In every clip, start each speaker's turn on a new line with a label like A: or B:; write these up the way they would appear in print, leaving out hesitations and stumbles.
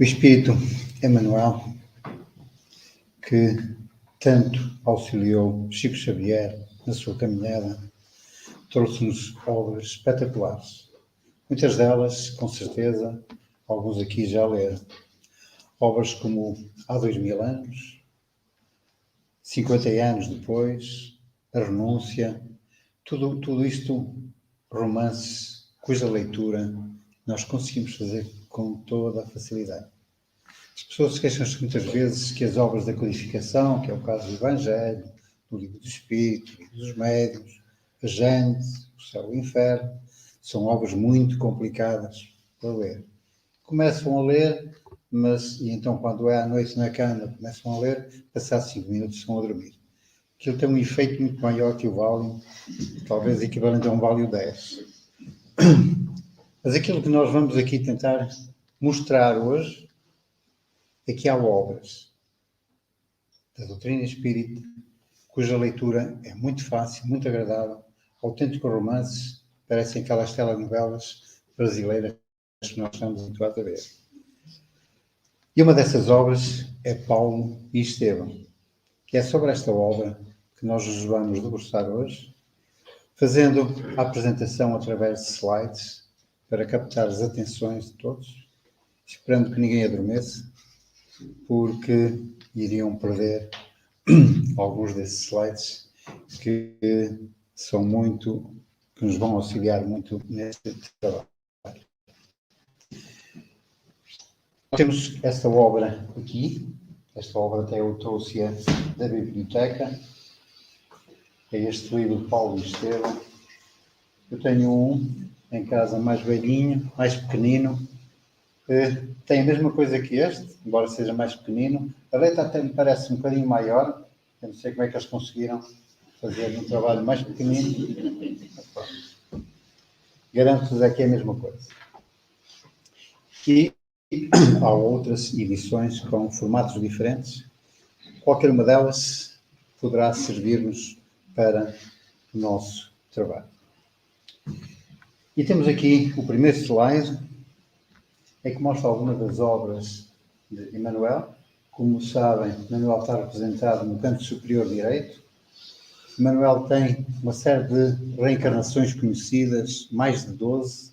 A: O Espírito Emmanuel, que tanto auxiliou Chico Xavier na sua caminhada, trouxe-nos obras espetaculares. Muitas delas, com certeza, alguns aqui já leram. Obras como Há 2000 anos, 50 anos depois, A Renúncia, tudo isto, romances cuja leitura nós conseguimos fazer com toda a facilidade. As pessoas queixam-se muitas vezes que as obras da codificação, que é o caso do Evangelho, do Livro do Espírito, do Livro dos Médiuns, a Gênese, o Céu e o Inferno, são obras muito complicadas para ler. Começam a ler, e então quando é à noite na cama, começam a ler, passados 5 minutos estão a dormir. Aquilo tem um efeito muito maior que o Valium, talvez equivalente a um Valium 10. Mas aquilo que nós vamos aqui tentar mostrar hoje é que há obras da doutrina espírita cuja leitura é muito fácil, muito agradável, autênticos romances, parecem aquelas telenovelas brasileiras que nós estamos habituados a ver. E uma dessas obras é Paulo e Estevão, que é sobre esta obra que nós nos vamos debruçar hoje, fazendo a apresentação através de slides para captar as atenções de todos, esperando que ninguém adormeça, porque iriam perder alguns desses slides que são que nos vão auxiliar muito neste trabalho. Temos esta obra aqui, esta obra até eu trouxe da biblioteca, é este livro de Paulo e Estevão. Eu tenho um em casa mais velhinho, mais pequenino, tem a mesma coisa que este, embora seja mais pequenino. A letra até me parece um bocadinho maior, eu não sei como é que eles conseguiram fazer um trabalho mais pequenino. Garanto-vos aqui a mesma coisa. E há outras edições com formatos diferentes. Qualquer uma delas poderá servir-nos para o nosso trabalho. E temos aqui o primeiro slide, que mostra algumas das obras de Emmanuel. Como sabem, Emmanuel está representado no canto superior direito. Emmanuel tem uma série de reencarnações conhecidas, mais de 12,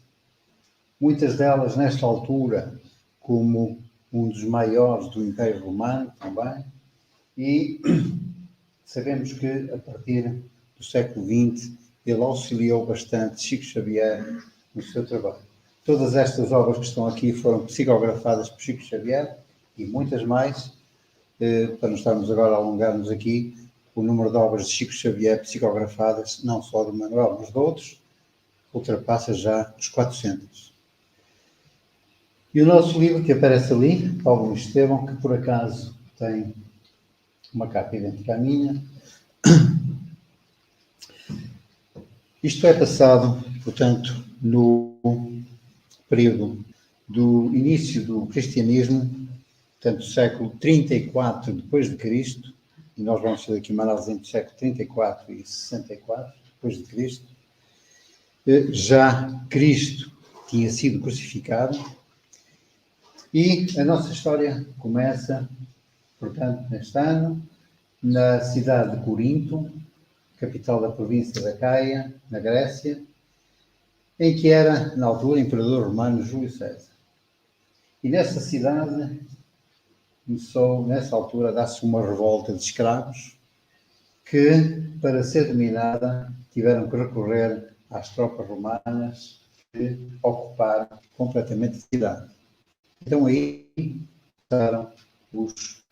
A: muitas delas nesta altura como um dos maiores do Império Romano também, e sabemos que a partir do século XX ele auxiliou bastante Chico Xavier no seu trabalho. Todas estas obras que estão aqui foram psicografadas por Chico Xavier e muitas mais, para não estarmos agora a alongar-nos aqui, o número de obras de Chico Xavier psicografadas, não só do Manuel, mas de outros, ultrapassa já os 400. E o nosso livro que aparece ali, Paulo e Estevão, que por acaso tem uma capa idêntica à minha. Isto é passado, portanto, no período do início do cristianismo, portanto, século 34 depois de Cristo, e nós vamos fazer aqui uma análise entre o século 34 e 64 depois de Cristo. Já Cristo tinha sido crucificado e a nossa história começa, portanto, neste ano, na cidade de Corinto, capital da província da Caia, na Grécia, em que era, na altura, imperador romano Júlio César. E nessa cidade começou, nessa altura, a dar-se uma revolta de escravos que, para ser dominada, tiveram que recorrer às tropas romanas que ocuparam completamente a cidade. Então aí começaram os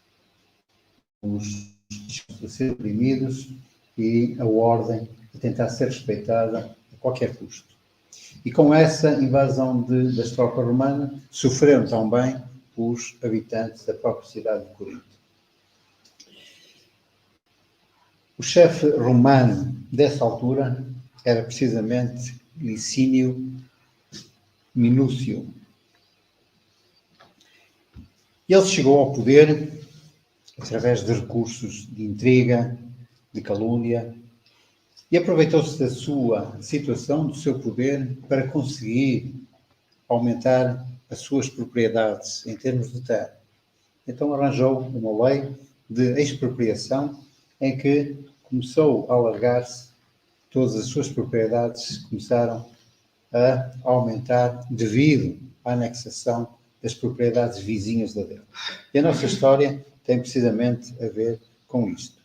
A: a ser oprimidos e a ordem a tentar ser respeitada a qualquer custo. E com essa invasão das tropas romanas, sofreram também os habitantes da própria cidade de Corinto. O chefe romano dessa altura era precisamente Licínio Minúcio. Ele chegou ao poder através de recursos de intriga, de calúnia, e aproveitou-se da sua situação, do seu poder, para conseguir aumentar as suas propriedades em termos de terra. Então arranjou uma lei de expropriação em que começou a alargar-se, todas as suas propriedades começaram a aumentar devido à anexação das propriedades vizinhas da dele. E a nossa história tem precisamente a ver com isto.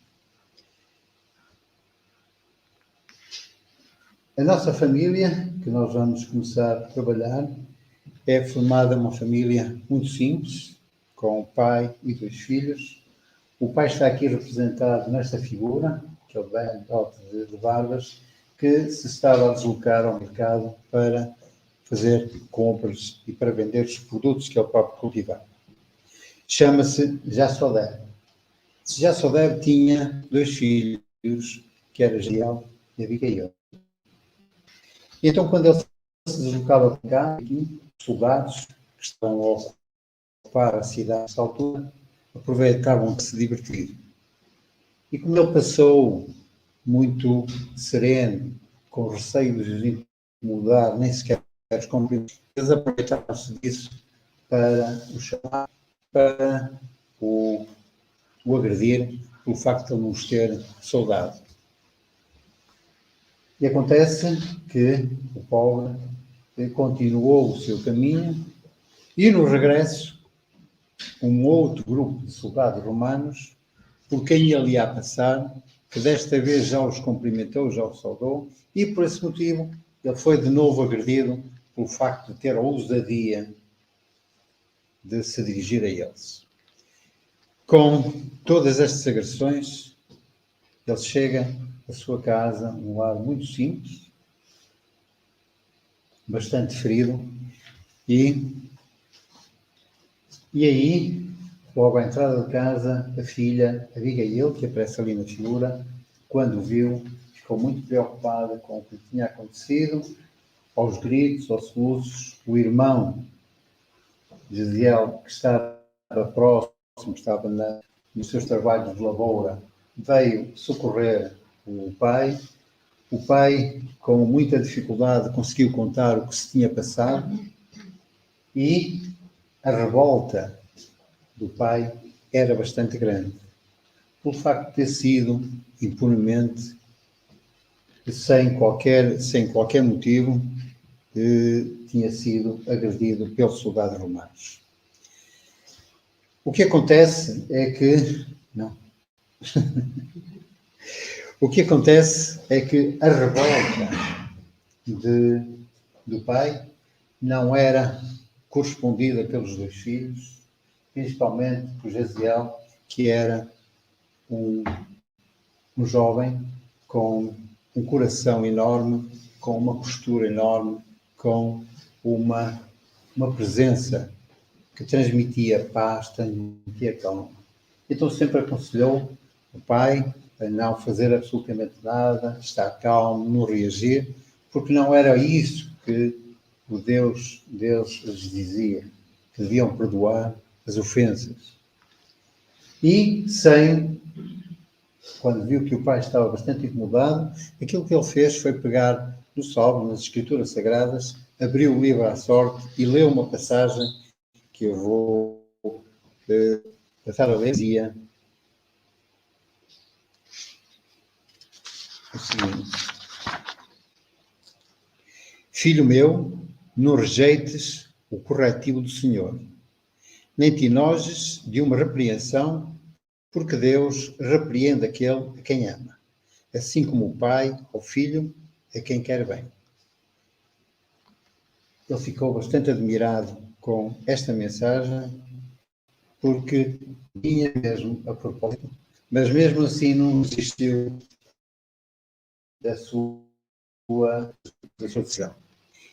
A: A nossa família, que nós vamos começar a trabalhar, é formada uma família muito simples, com o pai e 2 filhos. O pai está aqui representado nesta figura, que é o velho de barbas, que se estava a deslocar ao mercado para fazer compras e para vender os produtos que ele próprio cultivava. Chama-se Jasodeb. Jasodeb tinha 2 filhos, que eram Jael e Abigail. E então, quando ele se deslocava para cá, aqui, os soldados que estavam a ocupar a cidade nessa altura, aproveitavam de se divertir. E como ele passou muito sereno, com receio de os incomodar, nem sequer os cumprimentos, eles aproveitavam-se disso para o chamar, para o agredir, pelo facto de ele não os ter soldado. E acontece que o pobre continuou o seu caminho e, no regresso, um outro grupo de soldados romanos, por quem ele ia passar, que desta vez já os cumprimentou, já os saudou, e por esse motivo ele foi de novo agredido pelo facto de ter a ousadia de se dirigir a eles. Com todas estas agressões, ele chega à sua casa, um lar muito simples, bastante ferido, e aí, logo à entrada de casa, a filha Abigail, que aparece ali na figura, quando o viu, ficou muito preocupada com o que tinha acontecido, aos gritos, aos soluços. O irmão Jediel, que estava próximo, estava nos seus trabalhos de lavoura, veio socorrer o pai. O pai, com muita dificuldade, conseguiu contar o que se tinha passado e a revolta do pai era bastante grande, pelo facto de ter sido impunemente, sem qualquer motivo, tinha sido agredido pelos soldados romanos. O que acontece é que... Não. O que acontece é que a revolta do pai não era correspondida pelos 2 filhos, principalmente por Jaziel, que era um jovem com um coração enorme, com uma postura enorme, com uma presença que transmitia paz, transmitia calma. Então sempre aconselhou o pai a não fazer absolutamente nada, estar calmo, não reagir, porque não era isso que o Deus lhes dizia, que deviam perdoar as ofensas. E quando viu que o pai estava bastante incomodado, aquilo que ele fez foi pegar no Salmo, nas Escrituras Sagradas, abriu o livro à sorte e leu uma passagem que eu vou passar a ler. Dizia o seguinte: Filho meu, não rejeites o corretivo do Senhor, nem te enojes de uma repreensão, porque Deus repreende aquele a quem ama, assim como o pai ao filho a quem quer bem. Ele ficou bastante admirado com esta mensagem, porque vinha mesmo a propósito, mas mesmo assim não desistiu da sua decisão.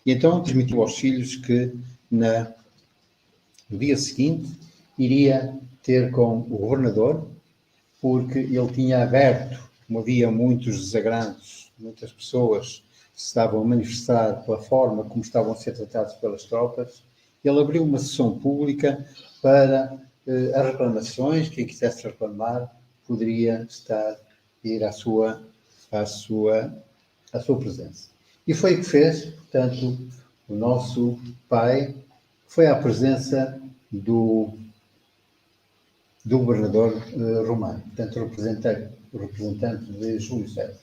A: E então transmitiu aos filhos que no dia seguinte iria ter com o governador, porque ele tinha aberto, como havia muitos desagrados, muitas pessoas se estavam a manifestar pela forma como estavam a ser tratados pelas tropas, ele abriu uma sessão pública para as reclamações. Quem quisesse reclamar poderia ir à sua presença. E foi o que fez, portanto, o nosso pai foi à presença do governador romano, portanto, o representante de Júlio César.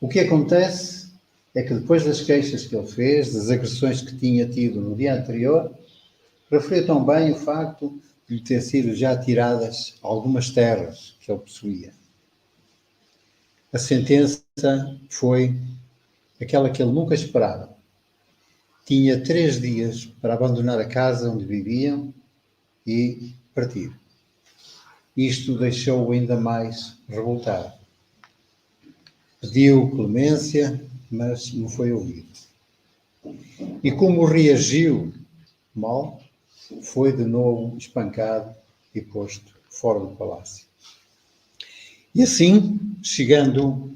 A: O que acontece é que depois das queixas que ele fez, das agressões que tinha tido no dia anterior, referiu também o facto de lhe ter sido já tiradas algumas terras que ele possuía. A sentença foi aquela que ele nunca esperava. Tinha 3 dias para abandonar a casa onde viviam e partir. Isto deixou-o ainda mais revoltado. Pediu clemência, mas não foi ouvido. E como reagiu mal, foi de novo espancado e posto fora do palácio. E assim, chegando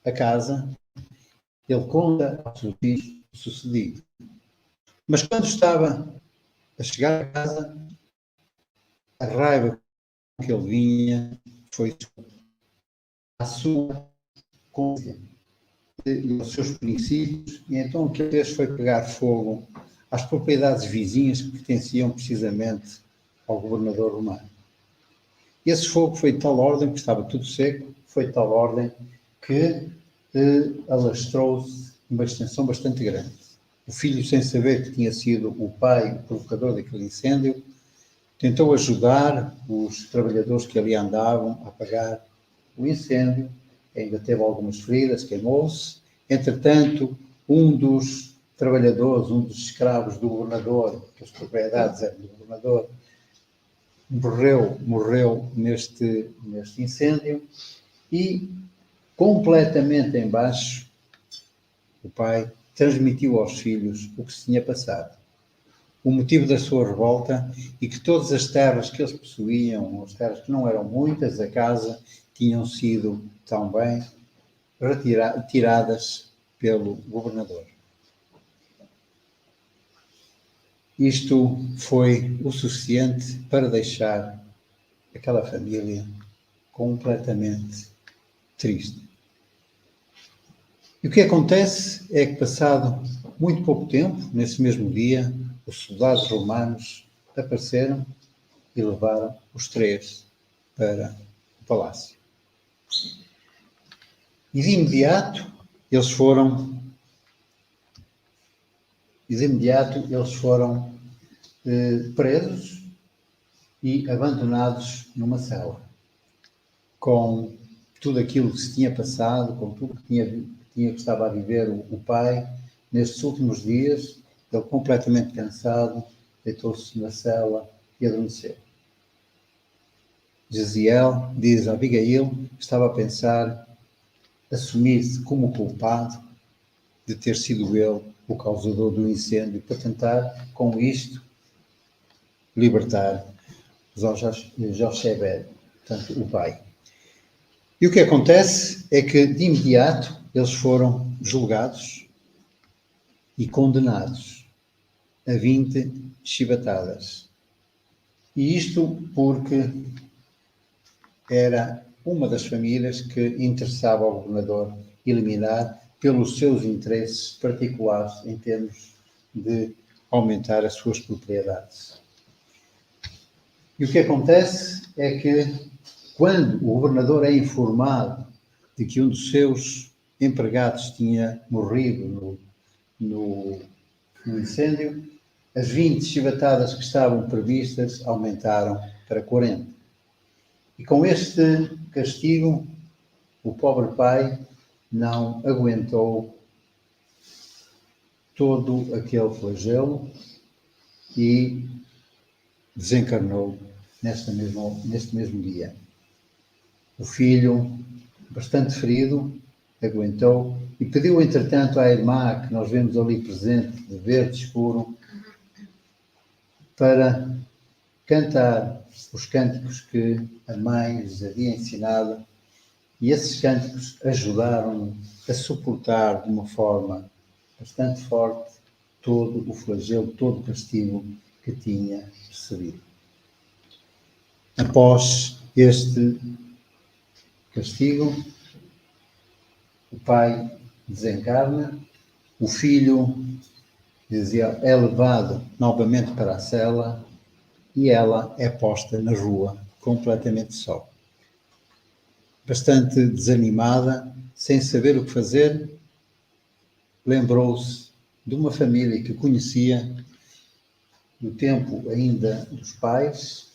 A: a casa, ele conta aos seus filhos o sucedido. Mas quando estava a chegar a casa, a raiva que ele vinha foi a sua consciência e aos seus princípios, e então o que ele fez foi pegar fogo às propriedades vizinhas que pertenciam precisamente ao governador romano. E esse fogo foi de tal ordem, porque estava tudo seco, foi de tal ordem que alastrou-se uma extensão bastante grande. O filho, sem saber que tinha sido o pai o provocador daquele incêndio, tentou ajudar os trabalhadores que ali andavam a apagar o incêndio, ainda teve algumas feridas, queimou-se. Entretanto, um dos trabalhadores, um dos escravos do governador, que as propriedades eram do governador, morreu neste incêndio, e completamente embaixo, o pai transmitiu aos filhos o que se tinha passado, o motivo da sua revolta, e que todas as terras que eles possuíam, as terras que não eram muitas, a casa, tinham sido também tiradas pelo governador. Isto foi o suficiente para deixar aquela família completamente triste. E o que acontece é que, passado muito pouco tempo, nesse mesmo dia, os soldados romanos apareceram e levaram os 3 para o palácio. E de imediato eles foram presos e abandonados numa cela, com tudo aquilo que se tinha passado, com tudo que estava a viver o pai nestes últimos dias. Ele, completamente cansado, deitou-se na cela e adormeceu. Jesiel diz a Abigail que estava a pensar assumir-se como culpado de ter sido ele o causador do incêndio, para tentar, com isto, libertar Jochebed, portanto, o pai. E o que acontece é que, de imediato, eles foram julgados e condenados a 20 chibatadas. E isto porque era uma das famílias que interessava ao governador eliminar pelos seus interesses particulares em termos de aumentar as suas propriedades. E o que acontece é que, quando o governador é informado de que um dos seus empregados tinha morrido no incêndio, as 20 chibatadas que estavam previstas aumentaram para 40. E com este castigo, o pobre pai não aguentou todo aquele flagelo e desencarnou neste mesmo dia. O filho, bastante ferido, aguentou e pediu, entretanto, à irmã, que nós vemos ali presente, de verde escuro, para cantar os cânticos que a mãe lhes havia ensinado, e esses cânticos ajudaram a suportar de uma forma bastante forte todo o flagelo, todo o castigo que tinha recebido. Após este castigo, o pai desencarna, o filho Dizia, é levado novamente para a cela e ela é posta na rua, completamente só. Bastante desanimada, sem saber o que fazer, lembrou-se de uma família que conhecia do tempo ainda dos pais,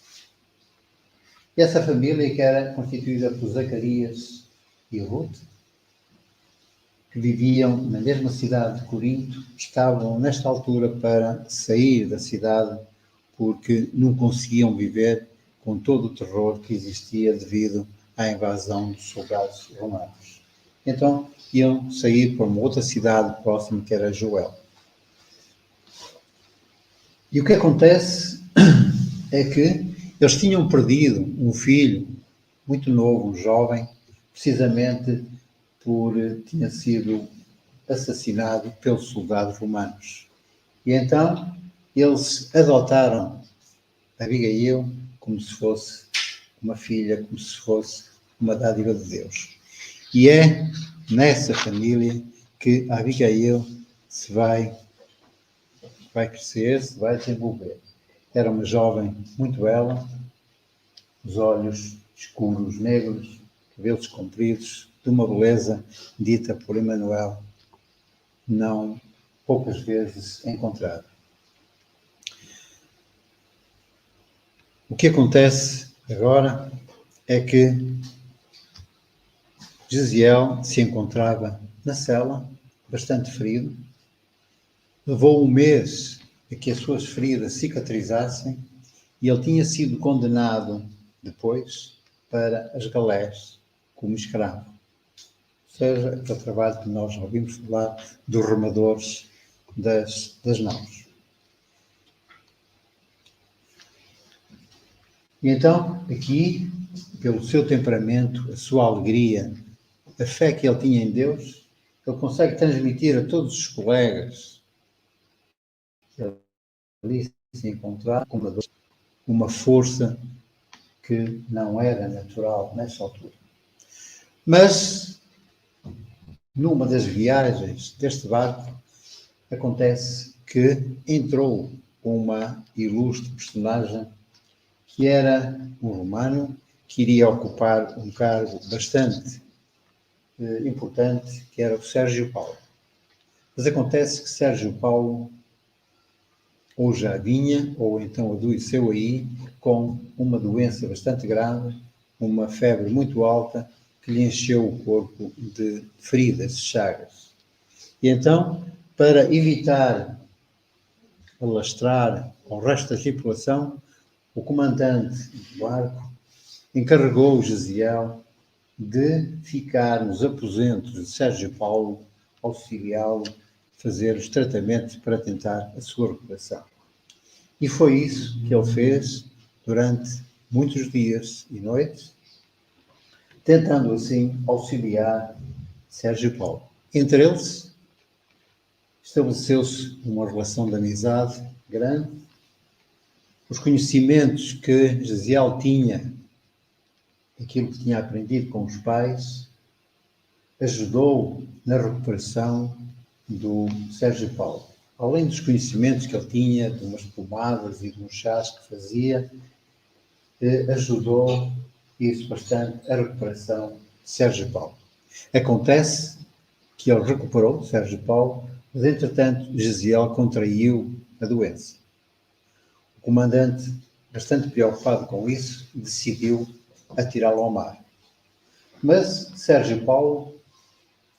A: e essa família que era constituída por Zacarias e Ruth, que viviam na mesma cidade de Corinto, estavam nesta altura para sair da cidade porque não conseguiam viver com todo o terror que existia devido à invasão dos soldados romanos. Então iam sair para uma outra cidade próxima que era Joel. E o que acontece é que eles tinham perdido um filho muito novo, um jovem, precisamente por tinha sido assassinado pelos soldados romanos. E então eles adotaram Abigail como se fosse uma filha, como se fosse uma dádiva de Deus. E é nessa família que a Abigail se vai crescer, se vai desenvolver. Era uma jovem muito bela, os olhos escuros, negros, cabelos compridos, de uma beleza dita por Emmanuel, não poucas vezes encontrada. O que acontece agora é que Gesiel se encontrava na cela, bastante ferido, levou um mês a que as suas feridas cicatrizassem e ele tinha sido condenado depois para as galés como escravo. Ou seja, aquele trabalho que nós ouvimos falar dos remadores das naus. E então, aqui, pelo seu temperamento, a sua alegria, a fé que ele tinha em Deus, ele consegue transmitir a todos os colegas que ali se encontraram com uma força que não era natural nessa altura. Mas, numa das viagens deste barco, acontece que entrou uma ilustre personagem que era um romano que iria ocupar um cargo bastante importante, que era o Sérgio Paulo. Mas acontece que Sérgio Paulo ou já vinha, ou então adoeceu aí, com uma doença bastante grave, uma febre muito alta, que lhe encheu o corpo de feridas, de chagas. E então, para evitar alastrar ao resto da tripulação, o comandante do barco encarregou o Gesiel de ficar nos aposentos de Sérgio Paulo, auxiliá-lo, fazer os tratamentos para tentar a sua recuperação. E foi isso que ele fez durante muitos dias e noites, tentando assim auxiliar Sérgio Paulo. Entre eles, estabeleceu-se uma relação de amizade grande. Os conhecimentos que Gesiel tinha, aquilo que tinha aprendido com os pais, ajudou na recuperação do Sérgio Paulo. Além dos conhecimentos que ele tinha, de umas pomadas e de uns chás que fazia, ajudou isso bastante a recuperação de Sérgio Paulo. Acontece que ele recuperou Sérgio Paulo, mas entretanto Gesiel contraiu a doença. O comandante, bastante preocupado com isso, decidiu atirá-lo ao mar. Mas Sérgio Paulo,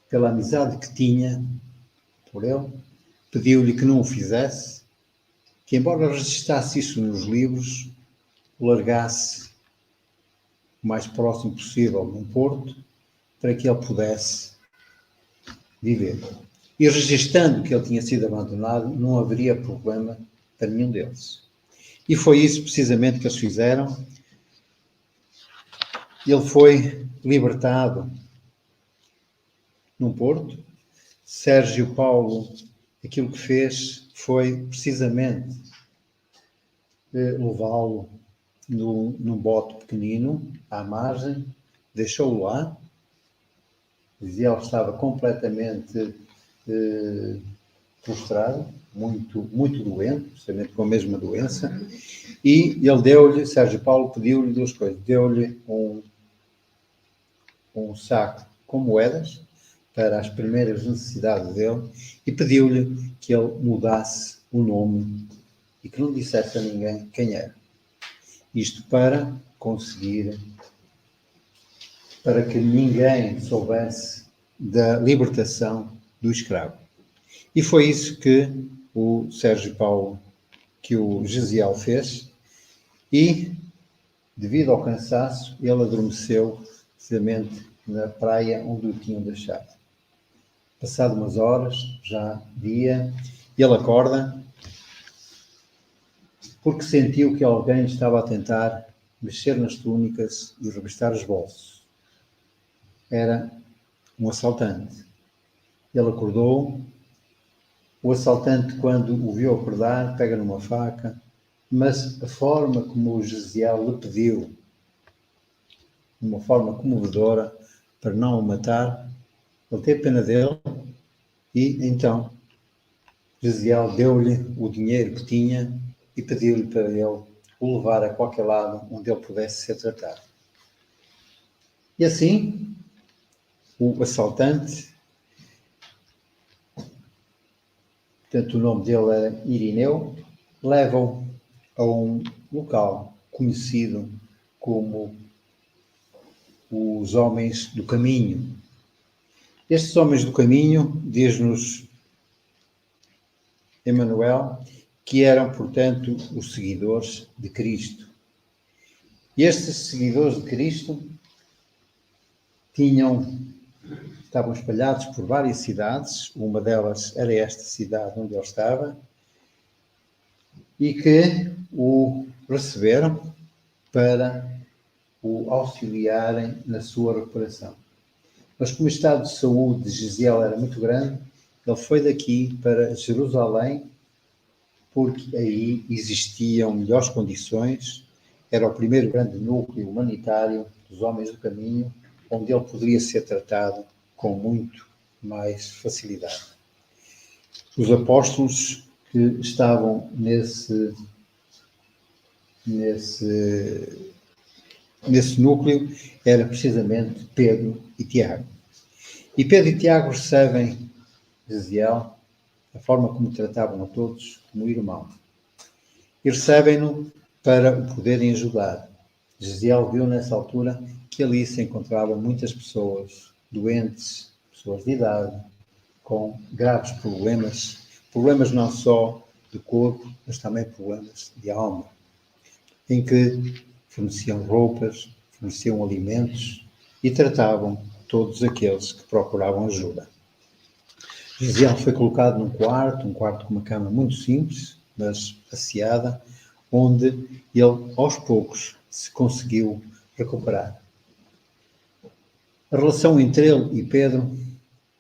A: pela amizade que tinha por ele, pediu-lhe que não o fizesse, que embora registasse isso nos livros, o largasse o mais próximo possível num porto, para que ele pudesse viver. E registando que ele tinha sido abandonado, não haveria problema para nenhum deles. E foi isso precisamente que eles fizeram. Ele foi libertado num porto. Sérgio Paulo, aquilo que fez foi precisamente levá-lo num bote pequenino, à margem, deixou-o lá. Ele estava completamente prostrado, muito doente, precisamente com a mesma doença, e ele deu-lhe, Sérgio Paulo pediu-lhe duas coisas. Deu-lhe um saco com moedas para as primeiras necessidades dele e pediu-lhe que ele mudasse o nome e que não dissesse a ninguém quem era. Isto para conseguir, para que ninguém soubesse da libertação do escravo. E foi isso que o Sérgio Paulo, que o Gesiel fez, e devido ao cansaço, ele adormeceu precisamente na praia onde o tinham deixado. Passado umas horas, já dia, ele acorda porque sentiu que alguém estava a tentar mexer nas túnicas e revistar os bolsos. Era um assaltante. Ele acordou. O assaltante, quando o viu acordar, pega numa faca, mas a forma como o Gesiel lhe pediu, de uma forma comovedora, para não o matar, ele teve pena dele e então Gesiel deu-lhe o dinheiro que tinha e pediu-lhe para ele o levar a qualquer lado onde ele pudesse ser tratado. E assim, o assaltante, portanto o nome dele era Irineu, leva-o a um local conhecido como os Homens do Caminho. Estes Homens do Caminho, diz-nos Emmanuel, que eram, portanto, os seguidores de Cristo. E estes seguidores de Cristo estavam espalhados por várias cidades, uma delas era esta cidade onde ele estava, e que o receberam para o auxiliarem na sua recuperação. Mas como o estado de saúde de Gesiel era muito grande, ele foi daqui para Jerusalém, porque aí existiam melhores condições, era o primeiro grande núcleo humanitário dos Homens do Caminho, onde ele poderia ser tratado com muito mais facilidade. Os apóstolos que estavam nesse núcleo eram precisamente Pedro e Tiago. E Pedro e Tiago recebem Gesiel, a forma como tratavam a todos, como irmão. E recebem-no para o poderem ajudar. Gesiel viu nessa altura que ali se encontravam muitas pessoas doentes, pessoas de idade, com graves problemas não só de corpo, mas também problemas de alma, em que forneciam roupas, forneciam alimentos e tratavam todos aqueles que procuravam ajuda. Gesiel foi colocado num quarto com uma cama muito simples, mas asseada, onde ele, aos poucos, se conseguiu recuperar. A relação entre ele e Pedro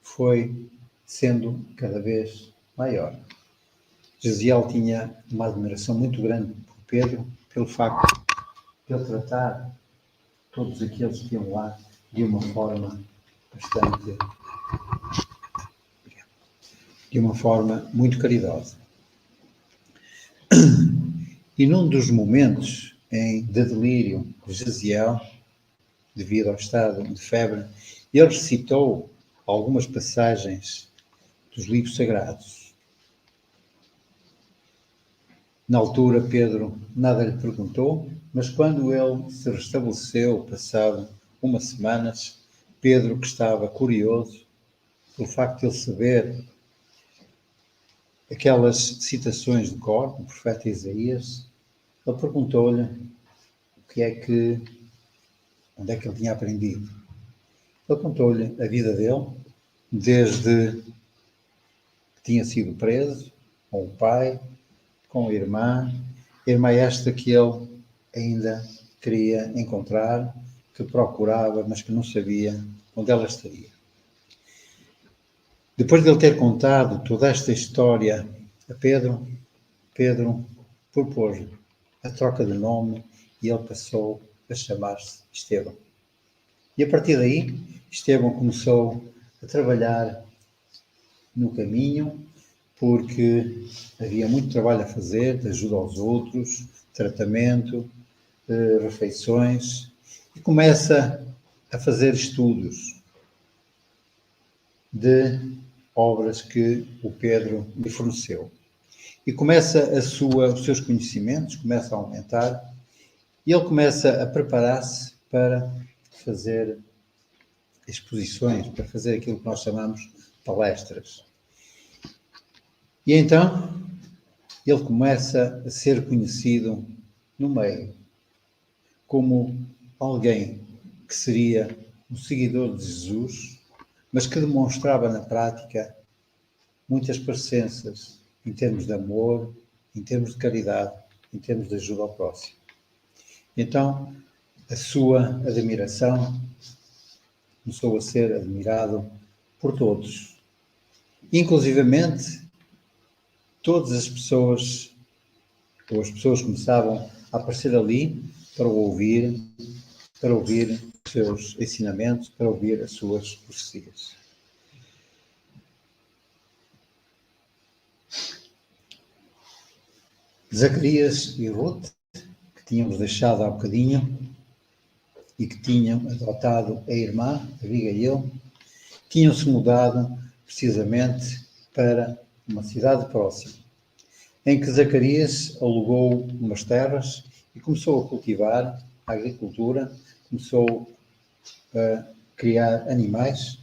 A: foi sendo cada vez maior. Gesiel tinha uma admiração muito grande por Pedro, pelo facto de ele tratar todos aqueles que iam lá de uma forma muito caridosa. E num dos momentos de delírio de Gesiel, devido ao estado de febre, ele recitou algumas passagens dos livros sagrados. Na altura, Pedro nada lhe perguntou, mas quando ele se restabeleceu, passado umas semanas, Pedro, que estava curioso pelo facto de ele saber aquelas citações de cor, do profeta Isaías, ele perguntou-lhe onde é que ele tinha aprendido. Ele contou-lhe a vida dele, desde que tinha sido preso, com o pai, com a irmã esta que ele ainda queria encontrar, que procurava, mas que não sabia onde ela estaria. Depois de ele ter contado toda esta história a Pedro propôs a troca de nome e ele passou a chamar-se Estevão. E a partir daí, Estevão começou a trabalhar no caminho, porque havia muito trabalho a fazer, de ajuda aos outros, tratamento, refeições, e começa a fazer estudos de obras que o Pedro lhe forneceu. E começa os seus conhecimentos começam a aumentar, e ele começa a preparar-se para fazer exposições, para fazer aquilo que nós chamamos palestras. E então ele começa a ser conhecido no meio como alguém que seria um seguidor de Jesus, mas que demonstrava na prática muitas parecenças em termos de amor, em termos de caridade, em termos de ajuda ao próximo. Então, a sua admiração começou a ser admirado por todos. Inclusivamente, todas as pessoas, ou as pessoas começavam a aparecer ali para ouvir os seus ensinamentos, para ouvir as suas profecias. Zacarias e Ruth, que tínhamos deixado há bocadinho, e que tinham adotado a irmã, Abigail, tinham-se mudado precisamente para uma cidade próxima, em que Zacarias alugou umas terras e começou a cultivar a agricultura, começou a criar animais,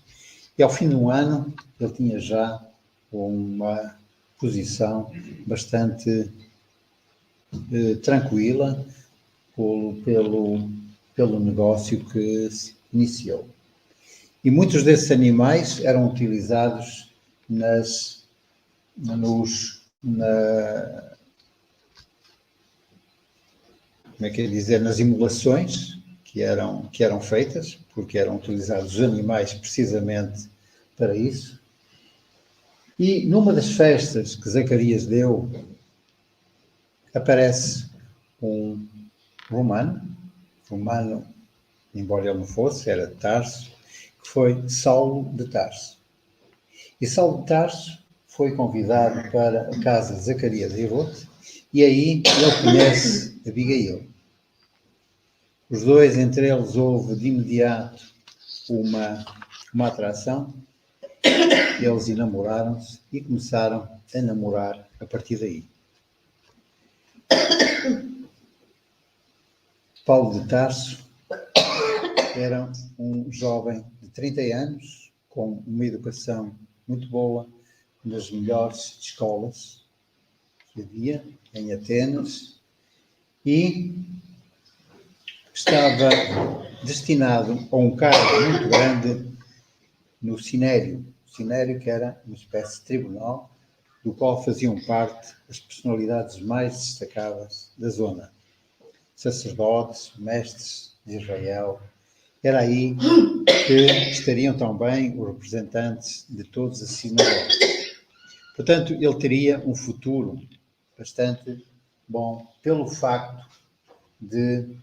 A: e ao fim de um ano ele tinha já uma posição bastante tranquila pelo negócio que se iniciou. E muitos desses animais eram utilizados nas imolações que eram feitas, porque eram utilizados os animais precisamente para isso. E numa das festas que Zacarias deu, aparece um romano, embora ele não fosse, era de Tarso, que foi Saulo de Tarso. E Saulo de Tarso foi convidado para a casa de Zacarias e Ruth, e aí ele conhece Abigail. Os dois, entre eles, houve de imediato uma atração, eles enamoraram-se e começaram a namorar a partir daí. Paulo de Tarso era um jovem de 30 anos, com uma educação muito boa, nas melhores escolas que havia em Atenas, e estava destinado a um cargo muito grande no Sinédrio. O Sinédrio, que era uma espécie de tribunal, do qual faziam parte as personalidades mais destacadas da zona. Sacerdotes, mestres de Israel. Era aí que estariam também os representantes de todas as sinagogas. Portanto, ele teria um futuro bastante bom pelo facto de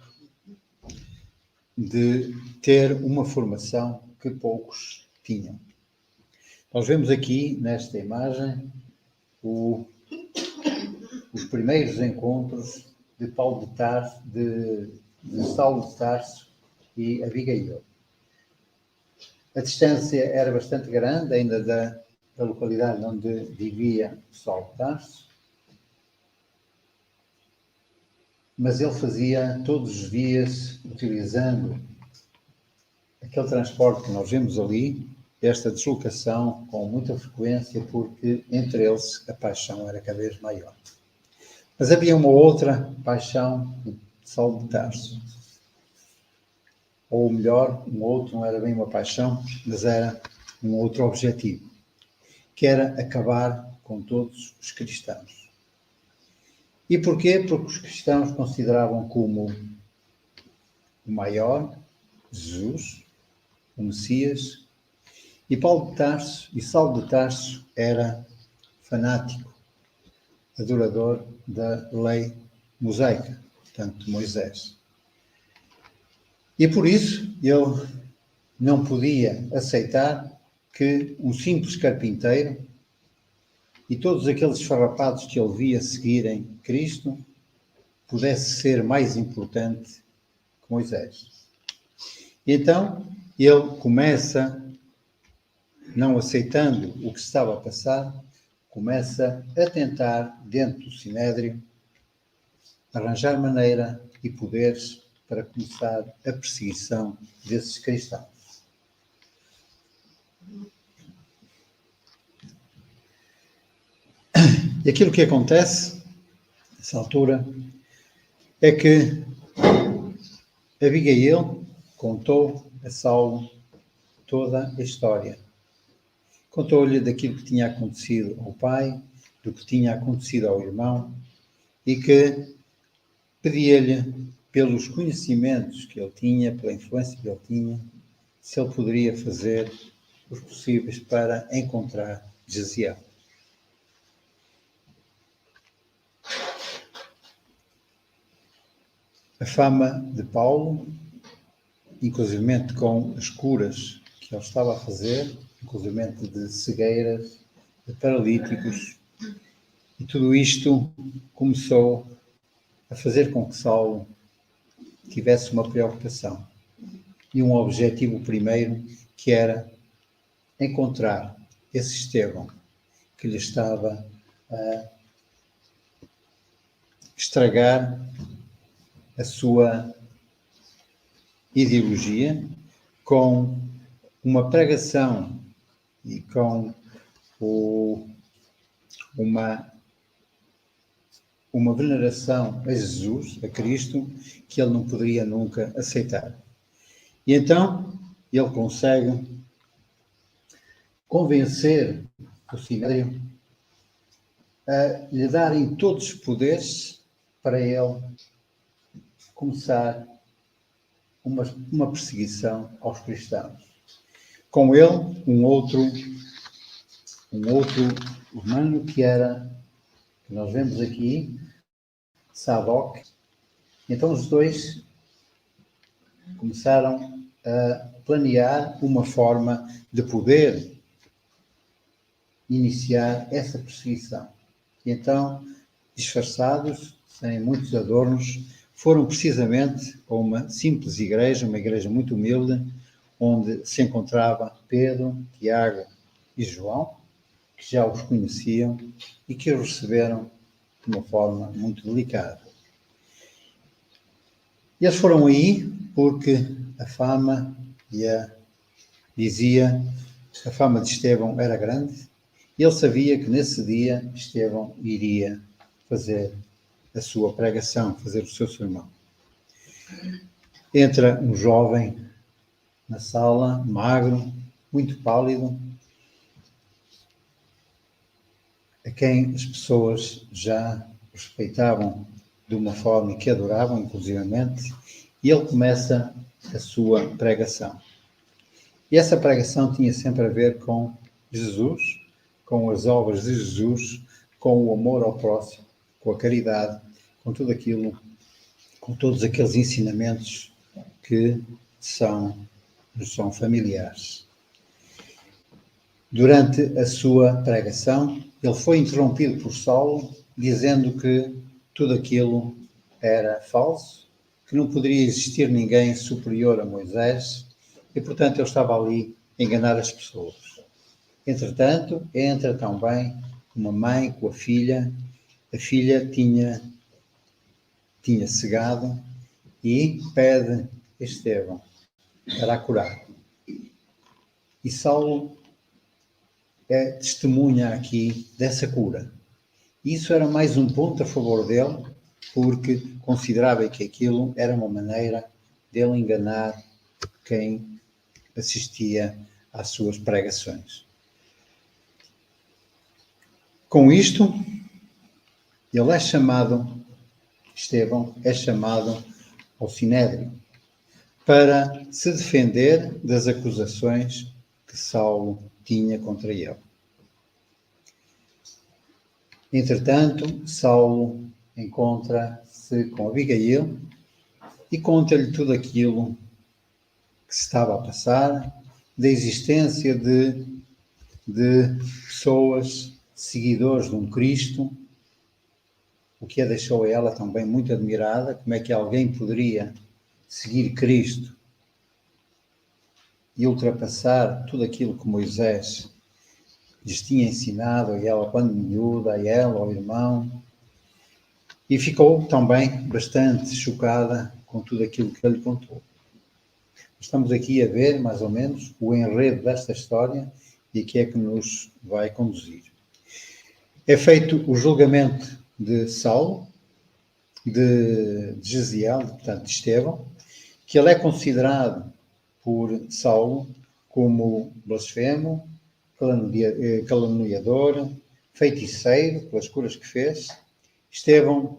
A: ter uma formação que poucos tinham. Nós vemos aqui, nesta imagem, os primeiros encontros de Paulo de Tarso, de Saulo de Tarso e Abigail. A distância era bastante grande, ainda da localidade onde vivia Saulo de Tarso, mas ele fazia todos os dias, utilizando aquele transporte que nós vemos ali, esta deslocação com muita frequência, porque entre eles a paixão era cada vez maior. Mas havia uma outra paixão de Saulo de Tarso. Ou melhor, não era bem uma paixão, mas era um outro objetivo, que era acabar com todos os cristãos. E porquê? Porque os cristãos consideravam como o maior Jesus, o Messias, e Paulo de Tarso e Saulo de Tarso era fanático, adorador da lei mosaica, portanto de Moisés. E por isso ele não podia aceitar que um simples carpinteiro e todos aqueles farrapados que ele via seguirem Cristo pudesse ser mais importante que Moisés. E então ele começa, não aceitando o que estava a passar, começa a tentar, dentro do Sinédrio, arranjar maneira e poderes para começar a perseguição desses cristãos. E aquilo que acontece, nessa altura, é que Abigail contou a Saulo toda a história. Contou-lhe daquilo que tinha acontecido ao pai, do que tinha acontecido ao irmão, e que pedia-lhe, pelos conhecimentos que ele tinha, pela influência que ele tinha, se ele poderia fazer os possíveis para encontrar Jezeel. A fama de Paulo, inclusivamente com as curas que ele estava a fazer, inclusivamente de cegueiras, de paralíticos, e tudo isto começou a fazer com que Saulo tivesse uma preocupação e um objetivo primeiro, que era encontrar esse Estevão que lhe estava a estragar a sua ideologia com uma pregação e com uma veneração a Jesus, a Cristo, que ele não poderia nunca aceitar. E então ele consegue convencer o Sinédrio a lhe darem todos os poderes para ele começar uma perseguição aos cristãos. Com ele, um outro humano que nós vemos aqui, Sadoc. Então os dois começaram a planear uma forma de poder iniciar essa perseguição. E então, disfarçados, sem muitos adornos, foram precisamente a uma simples igreja, uma igreja muito humilde, onde se encontrava Pedro, Tiago e João, que já os conheciam e que os receberam de uma forma muito delicada. E eles foram aí porque a fama a fama de Estevão era grande, e ele sabia que nesse dia Estevão iria fazer a sua pregação, fazer o seu sermão. Entra um jovem na sala, magro, muito pálido, a quem as pessoas já respeitavam de uma forma que adoravam, inclusivamente, e ele começa a sua pregação. E essa pregação tinha sempre a ver com Jesus, com as obras de Jesus, com o amor ao próximo, com a caridade, com tudo aquilo, com todos aqueles ensinamentos que nos são familiares. Durante a sua pregação, ele foi interrompido por Saulo, dizendo que tudo aquilo era falso, que não poderia existir ninguém superior a Moisés, e, portanto, ele estava ali a enganar as pessoas. Entretanto, entra também uma mãe com a filha tinha cegado e pede a Estevão para a curar. E Saulo é testemunha aqui dessa cura. Isso era mais um ponto a favor dele, porque considerava que aquilo era uma maneira dele enganar quem assistia às suas pregações. Com isto, Estevão é chamado ao Sinédrio para se defender das acusações que Saulo tinha contra ele. Entretanto, Saulo encontra-se com Abigail e conta-lhe tudo aquilo que se estava a passar, da existência de pessoas seguidores de um Cristo, o que a deixou ela também muito admirada, como é que alguém poderia seguir Cristo e ultrapassar tudo aquilo que Moisés lhes tinha ensinado, a ela quando miúda, a ela, ao irmão, e ficou também bastante chocada com tudo aquilo que ele lhe contou. Estamos aqui a ver, mais ou menos, o enredo desta história e que é que nos vai conduzir. É feito o julgamento de Saulo, de Jesiel, portanto de Estevão, que ele é considerado por Saulo como blasfemo, caluniador, feiticeiro, pelas curas que fez. Estevão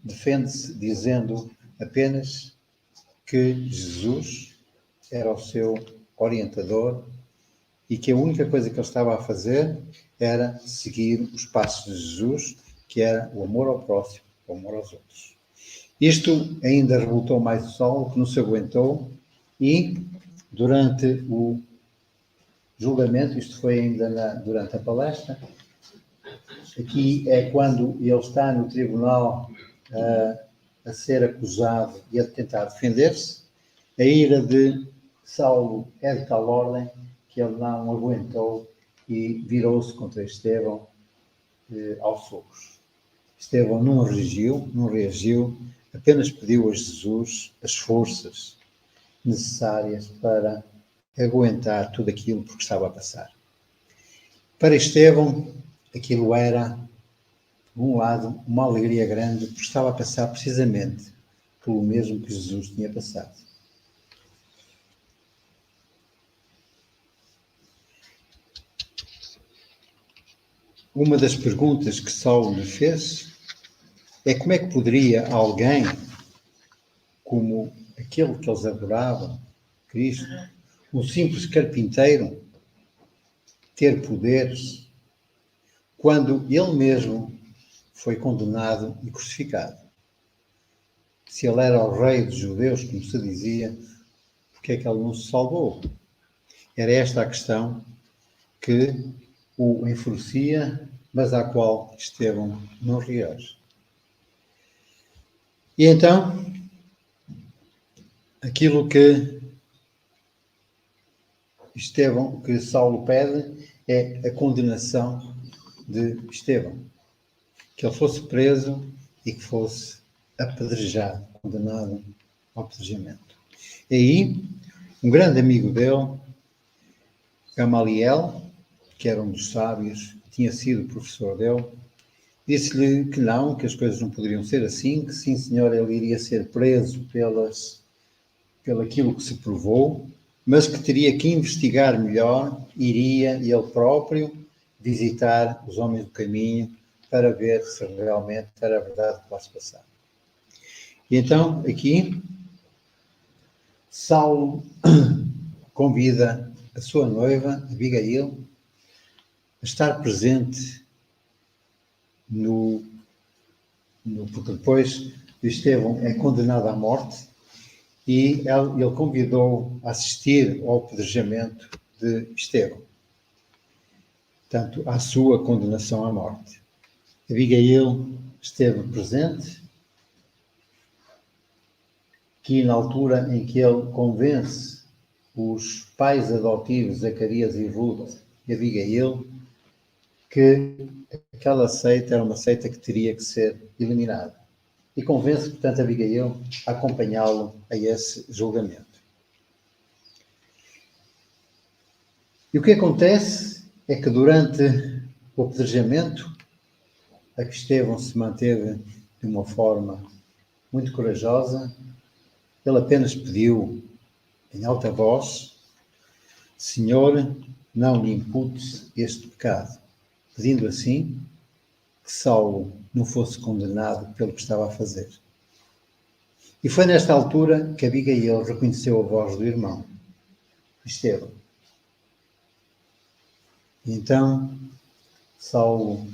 A: defende-se dizendo apenas que Jesus era o seu orientador e que a única coisa que ele estava a fazer era seguir os passos de Jesus, que era o amor ao próximo, o amor aos outros. Isto ainda revoltou mais o Saulo, que não se aguentou, e durante o julgamento, isto foi ainda durante a palestra, aqui é quando ele está no tribunal a ser acusado e a tentar defender-se, a ira de Saulo é de tal ordem que ele não aguentou e virou-se contra Estevão aos socos. Estevão não reagiu, apenas pediu a Jesus as forças necessárias para aguentar tudo aquilo por que estava a passar. Para Estevão, aquilo era, de um lado, uma alegria grande, porque estava a passar precisamente pelo mesmo que Jesus tinha passado. Uma das perguntas que Saulo lhe fez é como é que poderia alguém, como aquele que eles adoravam, Cristo, um simples carpinteiro, ter poderes quando ele mesmo foi condenado e crucificado. Se ele era o rei dos judeus, como se dizia, porque é que ele não se salvou? Era esta a questão que o enfurecia, mas à qual Estevão não reage. E então, aquilo que Saulo pede é a condenação de Estevão. Que ele fosse preso e que fosse apedrejado, condenado ao apedrejamento. E aí, um grande amigo dele, Gamaliel, que era um dos sábios, tinha sido professor dele, disse-lhe que não, que as coisas não poderiam ser assim, que sim, senhor, ele iria ser preso pelo aquilo que se provou, mas que teria que investigar melhor, iria ele próprio visitar os homens do caminho para ver se realmente era verdade o que lá se passava. E então, aqui, Saulo convida a sua noiva, Abigail, a estar presente porque depois Estevão é condenado à morte e ele convidou a assistir ao apedrejamento de Estevão, portanto, à sua condenação à morte. Abigail esteve presente, que na altura em que ele convence os pais adotivos, Zacarias e Ruth e Abigail, que aquela seita era uma seita que teria que ser eliminada. E convence, portanto, Abigail a acompanhá-lo a esse julgamento. E o que acontece é que durante o apedrejamento, a que Estevão se manteve de uma forma muito corajosa, ele apenas pediu, em alta voz, Senhor, não lhe imputes este pecado, pedindo assim que Saulo não fosse condenado pelo que estava a fazer. E foi nesta altura que Abigail reconheceu a voz do irmão, Estevão. E então, Saulo,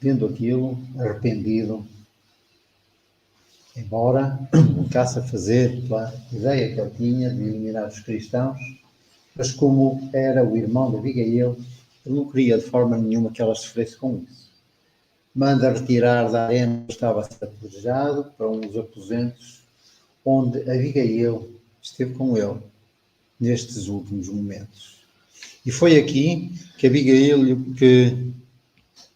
A: vendo aquilo, arrependido, embora voltasse a fazer pela ideia que ele tinha de eliminar os cristãos, mas como era o irmão de Abigail, Ele não queria de forma nenhuma que ela sofresse com isso. Manda retirar da arena onde estava a ser apedrejado para um dos aposentos onde Abigail esteve com ele nestes últimos momentos. E foi aqui que Abigail, que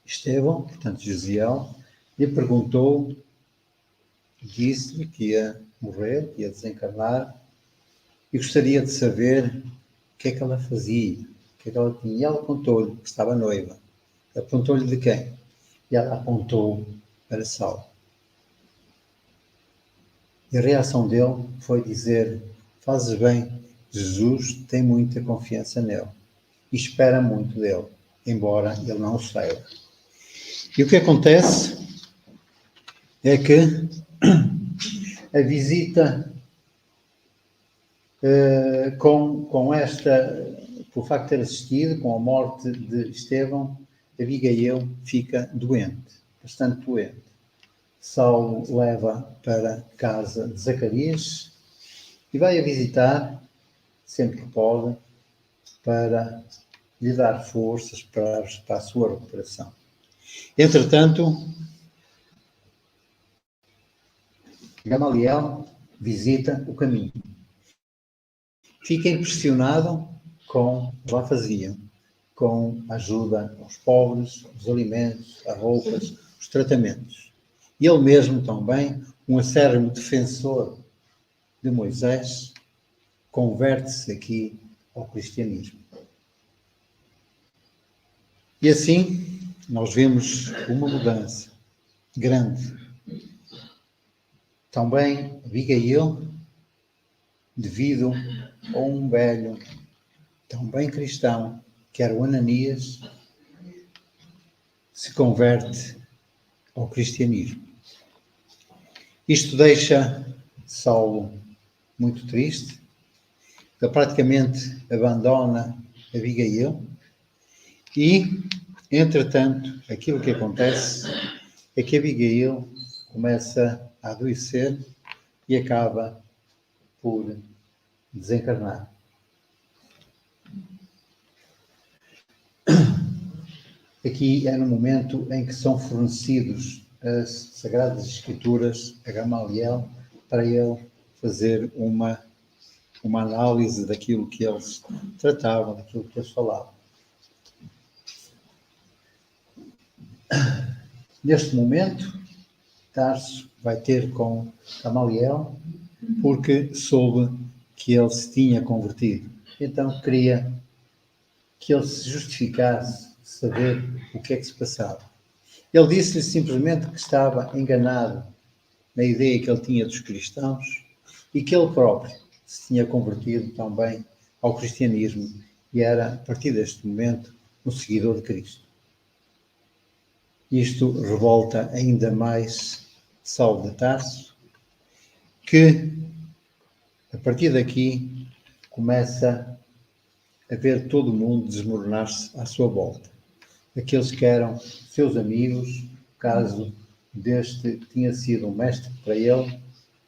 A: Estevão, portanto Josiel, lhe perguntou, disse-lhe que ia morrer, que ia desencarnar, e gostaria de saber o que é que ela fazia, o que é que ela tinha. E ela contou-lhe que estava noiva. Apontou-lhe de quem? E ela apontou para Saulo. E a reação dele foi dizer: fazes bem, Jesus tem muita confiança nele e espera muito dele, embora ele não o saiba. E o que acontece é que a visita com esta, pelo facto de ter assistido, com a morte de Estevão, Abigail fica doente, bastante doente. Saulo leva para casa de Zacarias e vai a visitar, sempre que pode, para lhe dar forças para a sua recuperação. Entretanto, Gamaliel visita o caminho. Fica impressionado com o que lá faziam, com a ajuda aos pobres, os alimentos, as roupas, os tratamentos. E ele mesmo também, um acérrimo defensor de Moisés, converte-se aqui ao cristianismo. E assim nós vemos uma mudança grande. Também Abigail, devido a um velho, também cristão, que era o Ananias, se converte ao cristianismo. Isto deixa Saulo muito triste. Ele praticamente abandona Abigail e, entretanto, aquilo que acontece é que Abigail começa a adoecer e acaba por desencarnar. Aqui é no momento em que são fornecidos as Sagradas Escrituras a Gamaliel para ele fazer uma análise daquilo que eles tratavam, daquilo que eles falavam. Neste momento, Tarso vai ter com Gamaliel porque soube que ele se tinha convertido. Então queria que ele se justificasse, saber o que é que se passava. Ele disse-lhe simplesmente que estava enganado na ideia que ele tinha dos cristãos e que ele próprio se tinha convertido também ao cristianismo e era, a partir deste momento, um seguidor de Cristo. Isto revolta ainda mais Saulo de Tarso, que, a partir daqui, começa a ver todo o mundo desmoronar-se à sua volta. Aqueles que eram seus amigos, o caso deste tinha sido um mestre para ele,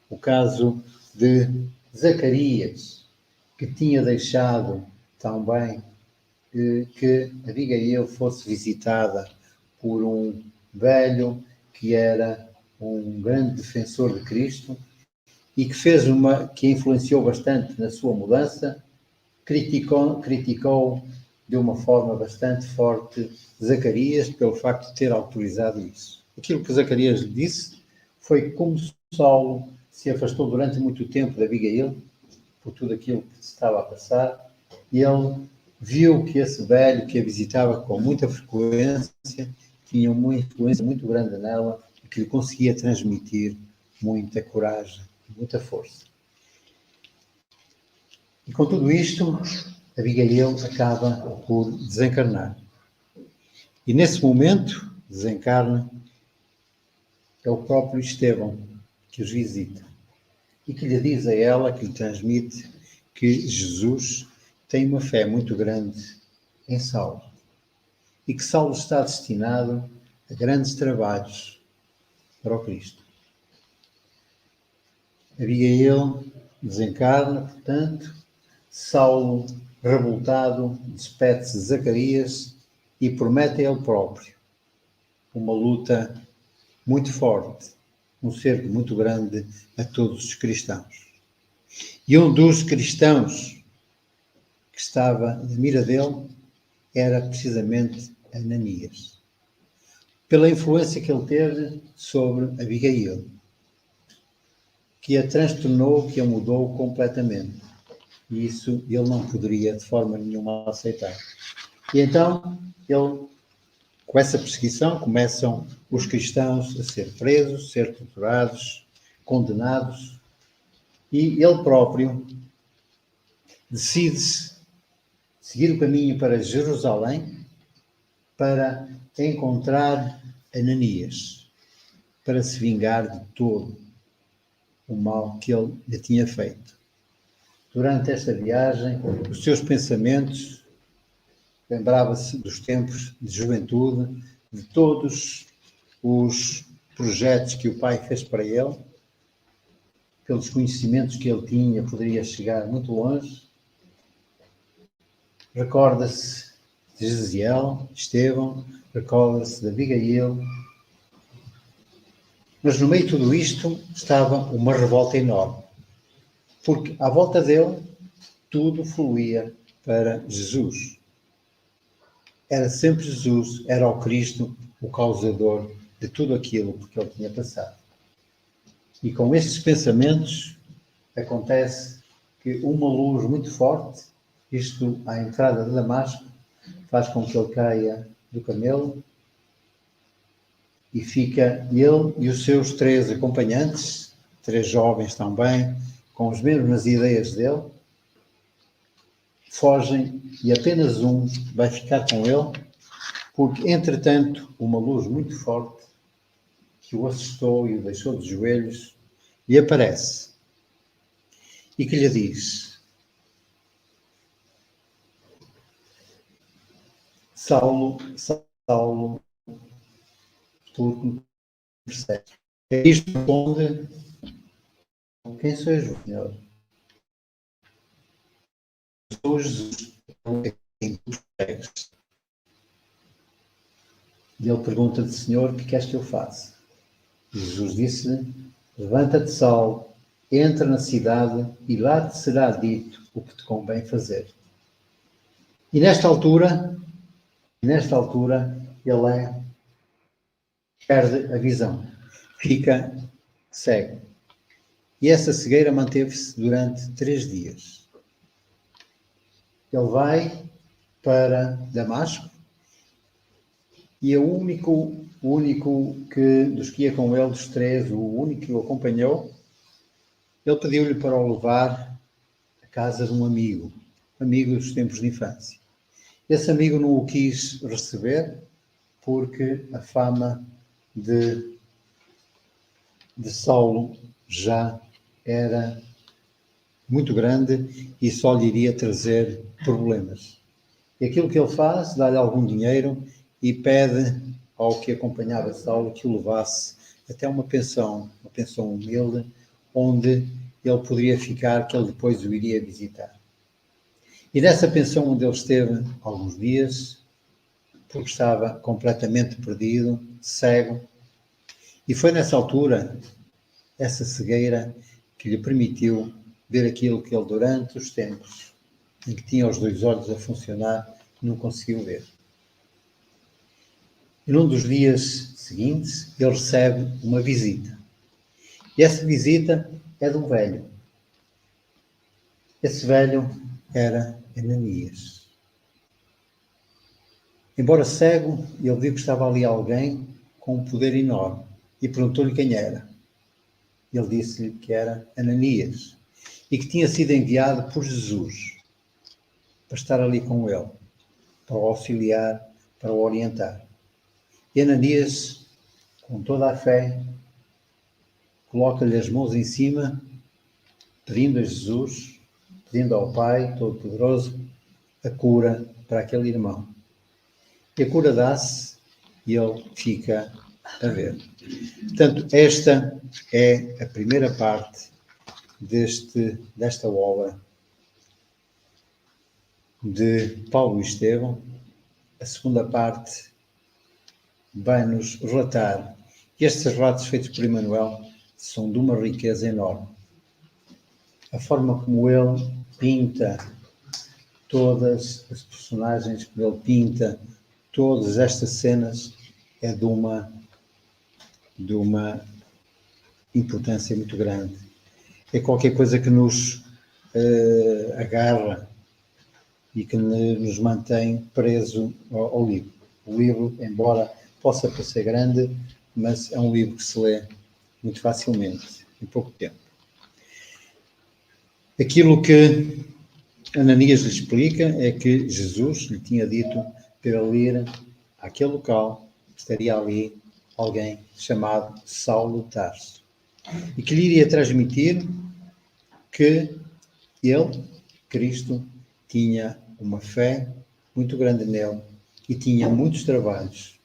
A: o caso de Zacarias, que tinha deixado também que Abigail fosse visitada por um velho que era um grande defensor de Cristo e que que influenciou bastante na sua mudança, criticou de uma forma bastante forte Zacarias pelo facto de ter autorizado isso. Aquilo que Zacarias lhe disse foi como Saulo se afastou durante muito tempo de Abigail, por tudo aquilo que se estava a passar, e ele viu que esse velho que a visitava com muita frequência tinha uma influência muito grande nela e que lhe conseguia transmitir muita coragem, muita força. E com tudo isto, Abigail acaba por desencarnar. E nesse momento, desencarna, é o próprio Estevão que os visita e que lhe diz a ela, que lhe transmite, que Jesus tem uma fé muito grande em Saulo e que Saulo está destinado a grandes trabalhos para o Cristo. Abigail desencarna, portanto, Saulo, revoltado, despede-se de Zacarias e promete a ele próprio uma luta muito forte, um cerco muito grande a todos os cristãos. E um dos cristãos que estava na mira dele era precisamente Ananias, pela influência que ele teve sobre Abigail, que a transtornou, que a mudou completamente. E isso ele não poderia de forma nenhuma aceitar. E então, com essa perseguição, começam os cristãos a ser presos, a ser torturados, condenados, e ele próprio decide-se seguir o caminho para Jerusalém para encontrar Ananias, para se vingar de todo o mal que ele lhe tinha feito. Durante esta viagem, os seus pensamentos, lembrava-se dos tempos de juventude, de todos os projetos que o pai fez para ele, pelos conhecimentos que ele tinha, poderia chegar muito longe. Recorda-se de Jeziel, Estevão, recorda-se de Abigail. Mas no meio de tudo isto estava uma revolta enorme, porque à volta dele tudo fluía para Jesus. Era sempre Jesus, era o Cristo, o causador de tudo aquilo que ele tinha passado. E com estes pensamentos acontece que uma luz muito forte, isto à entrada de Damasco, faz com que ele caia do camelo e fica ele e os seus 3 acompanhantes, 3 jovens também, com as mesmas ideias dele, fogem e apenas um vai ficar com ele, porque, entretanto, uma luz muito forte que o assustou e o deixou de joelhos, lhe aparece e que lhe diz: Saulo, Saulo, tu me persegues. É isto que responde: quem sois, Senhor? Sou Jesus, quem tu persegues. E ele pergunta-lhe: Senhor, o que queres que eu faça? E Jesus disse-lhe: levanta-te, Saulo, entra na cidade e lá te será dito o que te convém fazer. E nesta altura, ele perde a visão, fica cego. E essa cegueira manteve-se durante 3 dias. Ele vai para Damasco e o único que dos que ia com ele, dos 3, o único que o acompanhou, ele pediu-lhe para o levar à casa de um amigo dos tempos de infância. Esse amigo não o quis receber porque a fama de Saulo já era muito grande e só lhe iria trazer problemas. E aquilo que ele faz, dá-lhe algum dinheiro e pede ao que acompanhava Saulo que o levasse até uma pensão humilde, onde ele poderia ficar, que ele depois o iria visitar. E nessa pensão onde ele esteve alguns dias, porque estava completamente perdido, cego, e foi nessa altura, essa cegueira, que lhe permitiu ver aquilo que ele, durante os tempos em que tinha os 2 olhos a funcionar, não conseguiu ver. E num dos dias seguintes, ele recebe uma visita. E essa visita é de um velho. Esse velho era Ananias. Embora cego, ele viu que estava ali alguém com um poder enorme e perguntou-lhe quem era. Ele disse-lhe que era Ananias e que tinha sido enviado por Jesus para estar ali com ele, para o auxiliar, para o orientar. E Ananias, com toda a fé, coloca-lhe as mãos em cima, pedindo a Jesus, pedindo ao Pai Todo-Poderoso a cura para aquele irmão. E a cura dá-se e ele fica a ver. Portanto, esta é a primeira parte desta obra de Paulo e Estevão, a segunda parte vai-nos relatar, e estes relatos feitos por Emmanuel são de uma riqueza enorme. A forma como ele pinta todas as personagens, como ele pinta todas estas cenas, é de uma importância muito grande. É qualquer coisa que nos agarra e que nos mantém preso ao livro. O livro, embora possa parecer grande, mas é um livro que se lê muito facilmente, em pouco tempo. Aquilo que Ananias lhe explica é que Jesus lhe tinha dito para ele ir àquele local, estaria ali alguém chamado Saulo de Tarso, e que lhe iria transmitir que ele, Cristo, tinha uma fé muito grande nele e tinha muitos trabalhos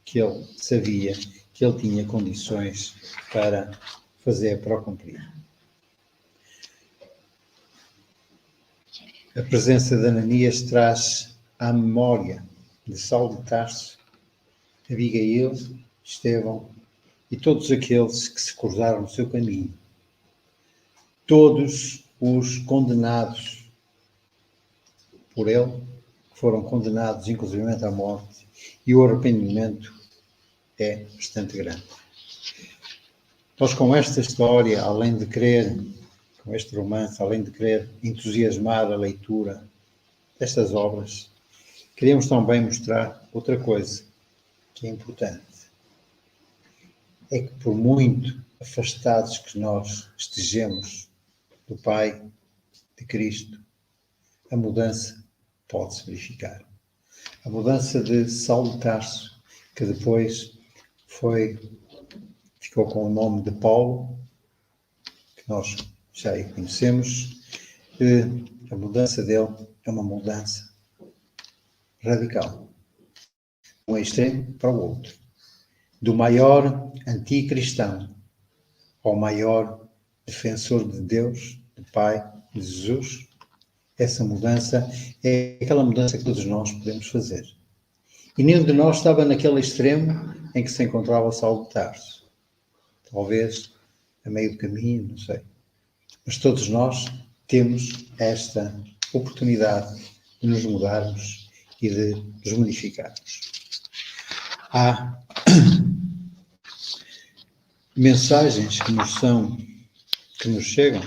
A: que ele sabia que ele tinha condições para fazer, para o cumprir. A presença de Ananias traz à memória de Saulo de Tarso, Abigail, Estevão e todos aqueles que se cruzaram no seu caminho. Todos os condenados por ele, que foram condenados inclusive à morte, e o arrependimento é bastante grande. Nós, com esta história, além de querer, com este romance, além de querer entusiasmar a leitura destas obras, queríamos também mostrar outra coisa que é importante. É que por muito afastados que nós estejamos do Pai, de Cristo, a mudança pode-se verificar. A mudança de Saulo de Tarso, que depois ficou com o nome de Paulo, que nós já conhecemos, a mudança dele é uma mudança radical. De um extremo para o outro. Do maior anticristão ao maior defensor de Deus, do Pai, de Jesus, essa mudança é aquela mudança que todos nós podemos fazer. E nenhum de nós estava naquele extremo em que se encontrava Saulo de Tarso. Talvez a meio do caminho, não sei. Mas todos nós temos esta oportunidade de nos mudarmos e de nos modificarmos. Há mensagens que nos chegam,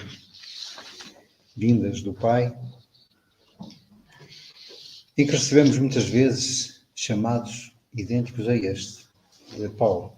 A: vindas do Pai, em que recebemos muitas vezes chamados idênticos a este, de Paulo.